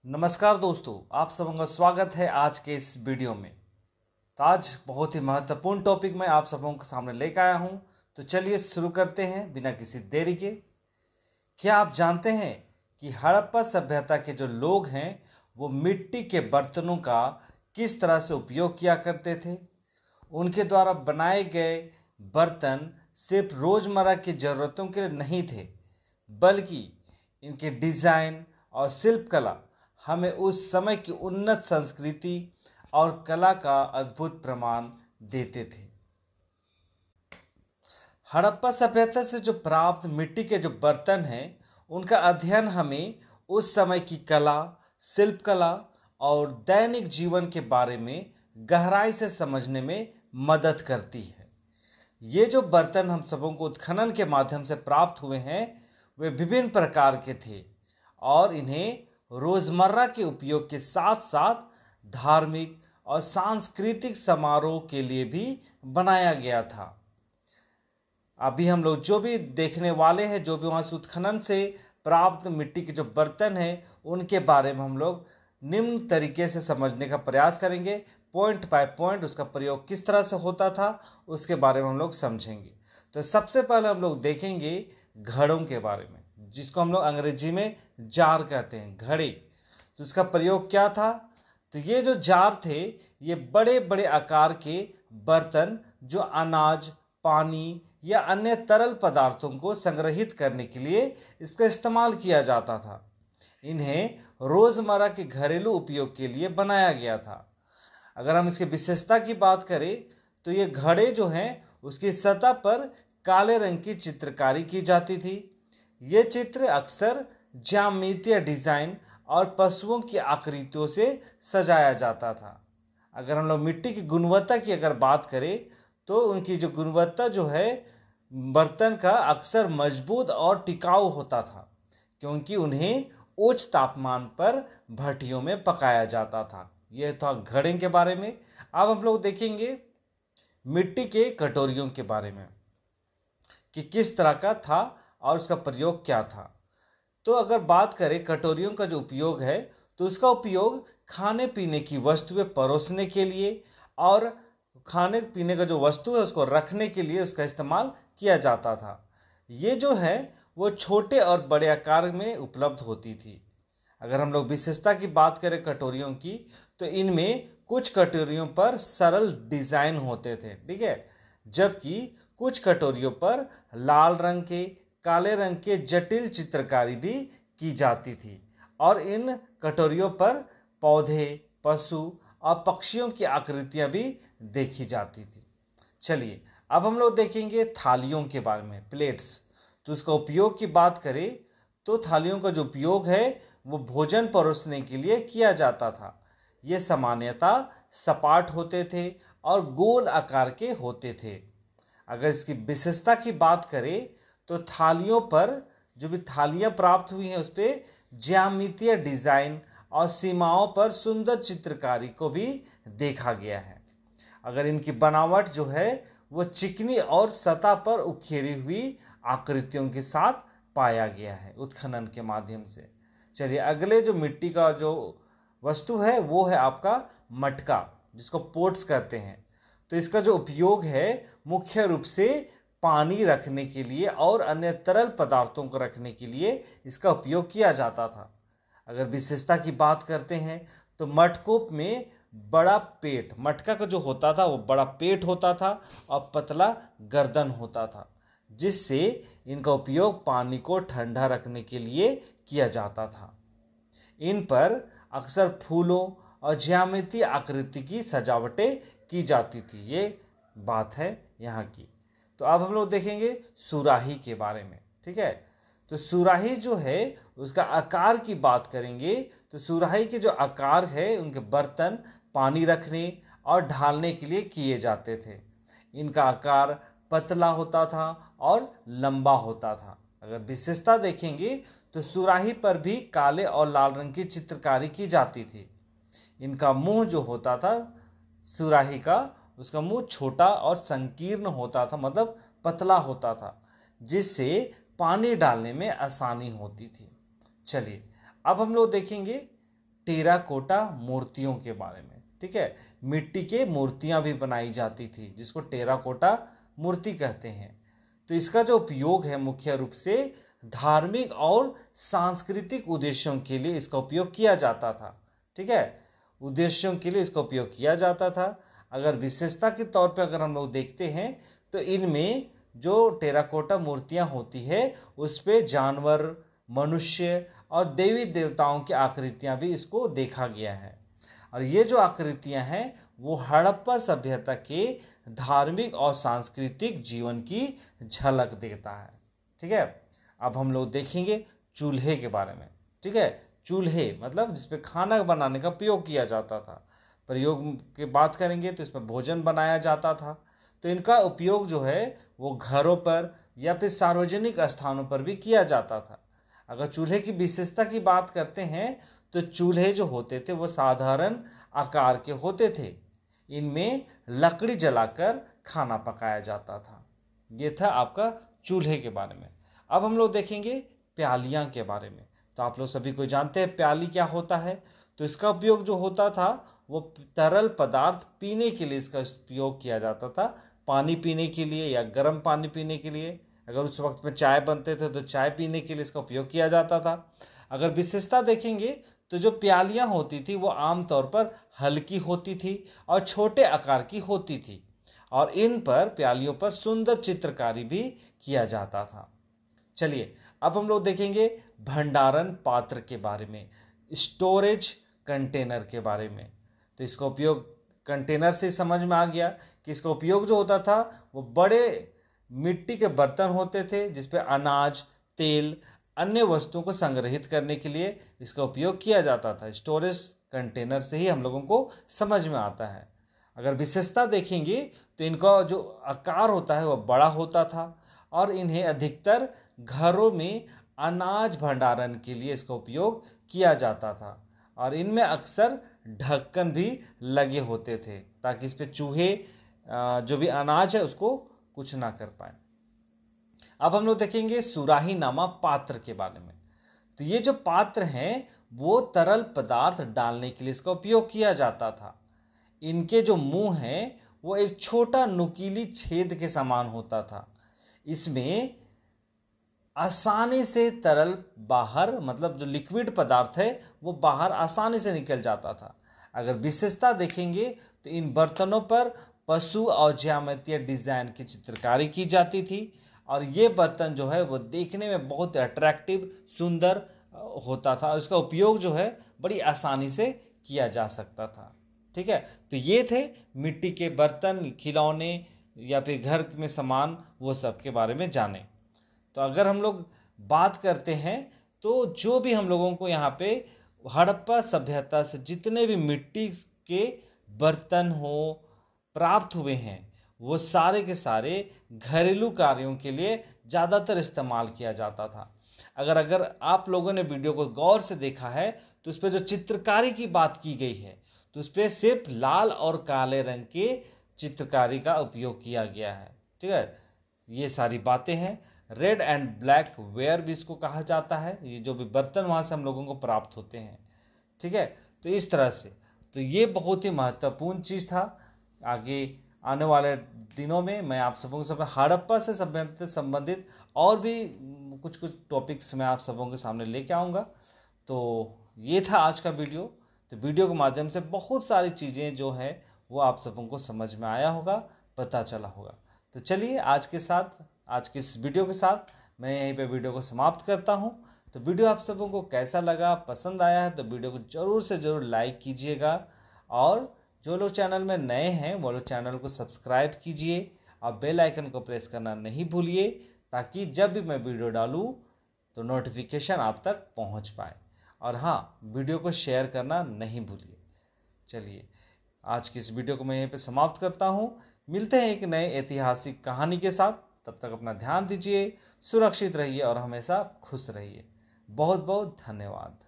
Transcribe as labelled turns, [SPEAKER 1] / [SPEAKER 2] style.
[SPEAKER 1] नमस्कार दोस्तों, आप सबों का स्वागत है आज के इस वीडियो में। तो आज बहुत ही महत्वपूर्ण टॉपिक मैं आप सबों के सामने लेकर आया हूं। तो चलिए शुरू करते हैं बिना किसी देरी के। क्या आप जानते हैं कि हड़प्पा सभ्यता के जो लोग हैं वो मिट्टी के बर्तनों का किस तरह से उपयोग किया करते थे। उनके द्वारा बनाए गए बर्तन सिर्फ रोज़मर्रा की ज़रूरतों के लिए नहीं थे, बल्कि इनके डिज़ाइन और शिल्पकला हमें उस समय की उन्नत संस्कृति और कला का अद्भुत प्रमाण देते थे। हड़प्पा सभ्यता से जो प्राप्त मिट्टी के जो बर्तन हैं उनका अध्ययन हमें उस समय की कला, शिल्पकला और दैनिक जीवन के बारे में गहराई से समझने में मदद करती है। ये जो बर्तन हम सबों को उत्खनन के माध्यम से प्राप्त हुए हैं वे विभिन्न प्रकार के थे और इन्हें रोजमर्रा के उपयोग के साथ साथ धार्मिक और सांस्कृतिक समारोह के लिए भी बनाया गया था। अभी हम लोग जो भी देखने वाले हैं, जो भी वहाँ से उत्खनन से प्राप्त मिट्टी के जो बर्तन हैं उनके बारे में हम लोग निम्न तरीके से समझने का प्रयास करेंगे। पॉइंट बाय पॉइंट उसका प्रयोग किस तरह से होता था उसके बारे में हम लोग समझेंगे। तो सबसे पहले हम लोग देखेंगे घड़ों के बारे में, जिसको हम लोग अंग्रेजी में जार कहते हैं, घड़े। तो इसका प्रयोग क्या था? तो ये जो जार थे ये बड़े बड़े आकार के बर्तन जो अनाज, पानी या अन्य तरल पदार्थों को संग्रहित करने के लिए इसका इस्तेमाल किया जाता था। इन्हें रोजमर्रा के घरेलू उपयोग के लिए बनाया गया था। अगर हम इसकी विशेषता की बात करें तो ये घड़े जो हैं उसकी सतह पर काले रंग की चित्रकारी की जाती थी। ये चित्र अक्सर ज्यामितीय डिजाइन और पशुओं की आकृतियों से सजाया जाता था। अगर हम लोग मिट्टी की गुणवत्ता की अगर बात करें तो उनकी जो गुणवत्ता जो है बर्तन का अक्सर मजबूत और टिकाऊ होता था, क्योंकि उन्हें उच्च तापमान पर भट्टियों में पकाया जाता था। यह था घड़े के बारे में। अब हम लोग देखेंगे मिट्टी के कटोरियों के बारे में कि किस तरह का था और उसका प्रयोग क्या था। तो अगर बात करें कटोरियों का जो उपयोग है तो उसका उपयोग खाने पीने की वस्तुएं परोसने के लिए और खाने पीने का जो वस्तु है उसको रखने के लिए उसका इस्तेमाल किया जाता था। ये जो है वो छोटे और बड़े आकार में उपलब्ध होती थी। अगर हम लोग विशेषता की बात करें कटोरियों की तो इनमें कुछ कटोरियों पर सरल डिजाइन होते थे, ठीक है, जबकि कुछ कटोरियों पर लाल रंग के, काले रंग के जटिल चित्रकारी भी की जाती थी और इन कटोरियों पर पौधे, पशु और पक्षियों की आकृतियां भी देखी जाती थी। चलिए अब हम लोग देखेंगे थालियों के बारे में, प्लेट्स। तो उसका उपयोग की बात करें तो थालियों का जो उपयोग है वो भोजन परोसने के लिए किया जाता था। ये सामान्यतः सपाट होते थे और गोल आकार के होते थे। अगर इसकी विशेषता की बात करें तो थालियों पर जो भी थालियां प्राप्त हुई हैं उस पर ज्यामितीय डिजाइन और सीमाओं पर सुंदर चित्रकारी को भी देखा गया है। अगर इनकी बनावट जो है वो चिकनी और सतह पर उकेरी हुई आकृतियों के साथ पाया गया है उत्खनन के माध्यम से। चलिए अगले जो मिट्टी का जो वस्तु है वो है आपका मटका, जिसको पोट्स कहते हैं। तो इसका जो उपयोग है मुख्य रूप से पानी रखने के लिए और अन्य तरल पदार्थों को रखने के लिए इसका उपयोग किया जाता था। अगर विशेषता की बात करते हैं तो मटकों में बड़ा पेट, मटका का जो होता था वो बड़ा पेट होता था और पतला गर्दन होता था, जिससे इनका उपयोग पानी को ठंडा रखने के लिए किया जाता था। इन पर अक्सर फूलों और ज्यामितीय आकृति की सजावटें की जाती थी। ये बात है यहाँ की। तो अब हम लोग देखेंगे सुराही के बारे में, ठीक है। तो सुराही जो है उसका आकार की बात करेंगे तो सुराही के जो आकार है उनके बर्तन पानी रखने और ढालने के लिए किए जाते थे। इनका आकार पतला होता था और लंबा होता था। अगर विशेषता देखेंगे तो सुराही पर भी काले और लाल रंग की चित्रकारी की जाती थी। इनका मुंह जो होता था सुराही का, उसका मुंह छोटा और संकीर्ण होता था, मतलब पतला होता था, जिससे पानी डालने में आसानी होती थी। चलिए अब हम लोग देखेंगे टेराकोटा मूर्तियों के बारे में। ठीक है, मिट्टी के मूर्तियां भी बनाई जाती थी जिसको टेराकोटा मूर्ति कहते हैं। तो इसका जो उपयोग है मुख्य रूप से धार्मिक और सांस्कृतिक उद्देश्यों के लिए इसका उपयोग किया जाता था। ठीक है, उद्देश्यों के लिए इसका उपयोग किया जाता था। अगर विशेषता के तौर पे अगर हम लोग देखते हैं तो इनमें जो टेराकोटा मूर्तियां होती है उस पे जानवर, मनुष्य और देवी देवताओं की आकृतियां भी इसको देखा गया है। और ये जो आकृतियां हैं वो हड़प्पा सभ्यता के धार्मिक और सांस्कृतिक जीवन की झलक देता है। ठीक है, अब हम लोग देखेंगे चूल्हे के बारे में। ठीक है, चूल्हे मतलब जिसपे खाना बनाने का प्रयोग किया जाता था। प्रयोग की बात करेंगे तो इसमें भोजन बनाया जाता था। तो इनका उपयोग जो है वो घरों पर या फिर सार्वजनिक स्थानों पर भी किया जाता था। अगर चूल्हे की विशेषता की बात करते हैं तो चूल्हे जो होते थे वो साधारण आकार के होते थे। इनमें लकड़ी जलाकर खाना पकाया जाता था। ये था आपका चूल्हे के बारे में। अब हम लोग देखेंगे प्यालियाँ के बारे में। तो आप लोग सभी को जानते हैं प्याली क्या होता है। तो इसका उपयोग जो होता था वो तरल पदार्थ पीने के लिए इसका उपयोग किया जाता था। पानी पीने के लिए या गर्म पानी पीने के लिए, अगर उस वक्त में चाय बनते थे तो चाय पीने के लिए इसका उपयोग किया जाता था। अगर विशेषता देखेंगे तो जो प्यालियाँ होती थी वो आमतौर पर हल्की होती थी और छोटे आकार की होती थी और इन पर प्यालियों पर सुंदर चित्रकारी भी किया जाता था। चलिए अब हम लोग देखेंगे भंडारण पात्र के बारे में, स्टोरेज कंटेनर के बारे में। तो इसका उपयोग कंटेनर से समझ में आ गया कि इसका उपयोग जो होता था वो बड़े मिट्टी के बर्तन होते थे जिसपे अनाज, तेल, अन्य वस्तुओं को संग्रहित करने के लिए इसका उपयोग किया जाता था। स्टोरेज कंटेनर से ही हम लोगों को समझ में आता है। अगर विशेषता देखेंगे तो इनका जो आकार होता है वह बड़ा होता था और इन्हें अधिकतर घरों में अनाज भंडारण के लिए इसका उपयोग किया जाता था और इनमें अक्सर ढक्कन भी लगे होते थे ताकि इस पे चूहे जो भी अनाज है उसको कुछ ना कर पाए। अब हम लोग देखेंगे सुराही नामा पात्र के बारे में। तो ये जो पात्र हैं वो तरल पदार्थ डालने के लिए इसका उपयोग किया जाता था। इनके जो मुंह हैं वो एक छोटा नुकीली छेद के समान होता था। इसमें आसानी से तरल बाहर, मतलब जो लिक्विड पदार्थ है वो बाहर आसानी से निकल जाता था। अगर विशेषता देखेंगे तो इन बर्तनों पर पशु और ज्यामितीय डिजाइन की चित्रकारी की जाती थी और ये बर्तन जो है वो देखने में बहुत अट्रैक्टिव, सुंदर होता था और इसका उपयोग जो है बड़ी आसानी से किया जा सकता था। ठीक है, तो ये थे मिट्टी के बर्तन, खिलौने या फिर घर में सामान, वो सब के बारे में जाने। तो अगर हम लोग बात करते हैं तो जो भी हम लोगों को यहाँ पे हड़प्पा सभ्यता से जितने भी मिट्टी के बर्तन हो प्राप्त हुए हैं वो सारे के सारे घरेलू कार्यों के लिए ज़्यादातर इस्तेमाल किया जाता था। अगर आप लोगों ने वीडियो को गौर से देखा है तो उस पर जो चित्रकारी की बात की गई है तो उस पर सिर्फ लाल और काले रंग के चित्रकारी का उपयोग किया गया है। ठीक है, ये सारी बातें हैं। रेड एंड ब्लैक वेयर भी इसको कहा जाता है, ये जो भी बर्तन वहाँ से हम लोगों को प्राप्त होते हैं। ठीक है, तो इस तरह से तो ये बहुत ही महत्वपूर्ण चीज़ था। आगे आने वाले दिनों में मैं आप सबों के सामने हड़प्पा से संबंधित और भी कुछ टॉपिक्स मैं आप सबों के सामने लेके आऊँगा। तो ये था आज का वीडियो। तो वीडियो के माध्यम से बहुत सारी चीज़ें जो है वो आप सबों को समझ में आया होगा, पता चला होगा। तो चलिए आज के इस वीडियो के साथ मैं यहीं पे वीडियो को समाप्त करता हूँ। तो वीडियो आप सबों को कैसा लगा, पसंद आया है तो वीडियो को ज़रूर से ज़रूर लाइक कीजिएगा और जो लोग चैनल में नए हैं वो लोग चैनल को सब्सक्राइब कीजिए और बेल आइकन को प्रेस करना नहीं भूलिए ताकि जब भी मैं वीडियो डालूँ तो नोटिफिकेशन आप तक पहुँच पाए। और हाँ, वीडियो को शेयर करना नहीं भूलिए। चलिए आज की इस वीडियो को मैं यहीं पे समाप्त करता हूँ। मिलते हैं एक नए ऐतिहासिक कहानी के साथ। तब तक अपना ध्यान दीजिए, सुरक्षित रहिए और हमेशा खुश रहिए। बहुत बहुत धन्यवाद।